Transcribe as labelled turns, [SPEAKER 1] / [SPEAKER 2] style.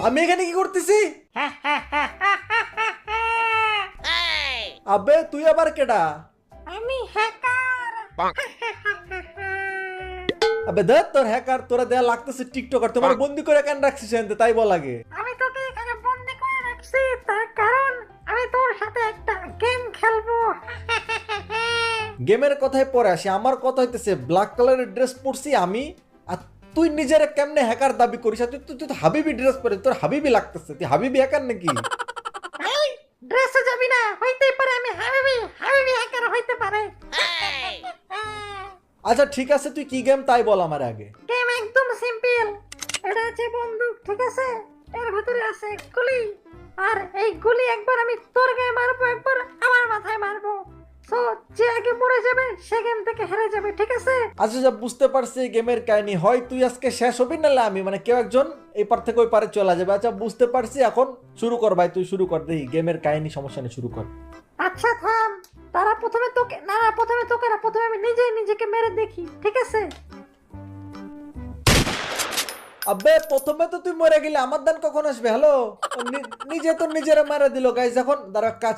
[SPEAKER 1] আমি এখানে কি করতেছি? আবে তুই আবার কেডা?
[SPEAKER 2] আমি হ্যাকার।
[SPEAKER 1] আবে ধর তোর হ্যাকার, তোরা দেয়া লাগতেছে টিকটকার, তোমার বন্দি করে কেন রাখছিস এখানে, তাই বল আগে।
[SPEAKER 2] আমি তোকে এখানে বন্দি করে রাখছি তার কারণ আমি তোর সাথে একটা গেম খেলবো।
[SPEAKER 1] গেমের কথায় পরে আসি, আমার কথা হইতেছে ব্ল্যাক কালারের ড্রেস পরছি আমি, আর তুই নিজের কেমনে হ্যাকার দাবি করিস? আর তুই তো হাবিবি ড্রেস পরে, তোর হাবিবি লাগতেছে, তুই হাবিবি হ্যাকার নাকি?
[SPEAKER 2] এই ড্রেসে যাবি না, হইতেই পারে আমি হাবিবি হাবিবি হ্যাকার হইতে পারে।
[SPEAKER 1] আচ্ছা ঠিক আছে, তুই কি গেম তাই বল আমার আগে।
[SPEAKER 2] গেম একদম সিম্পল। এটা আছে বন্দুক, ঠিক আছে? এর ভিতরে আছে গুলি, আর এই গুলি একবার আমি তোর গায়ে মারবো, একবার আমার মাথায় মারবো। সো যে আগে মরে যাবে সে গেম থেকে হেরে যাবে, ঠিক আছে?
[SPEAKER 1] আচ্ছা যা বুঝতে পারছি গেমের কাহিনী, হয় তুই আজকে শেষ হবি, নাহলে আমি, মানে কেউ একজন এই পার থেকে ওই পারে চলে যাবে। আচ্ছা বুঝতে পারছি, এখন শুরু কর ভাই, তুই শুরু কর, দেখি গেমের কাহিনী, সমস্যা নেই, শুরু কর।
[SPEAKER 2] আচ্ছা থাম, তারা প্রথমে তোকে না না প্রথমে তোকে না, প্রথমে আমি নিজেই নিজেকে মেরে দেখি, ঠিক আছে?
[SPEAKER 1] আবে প্রথমে তো তুই মরে গেলে, আমার দান কখন আসবে? হ্যালো, নিজে তো নিজেরা মারা দিল গাইজ। এখন দাঁড়া কাজ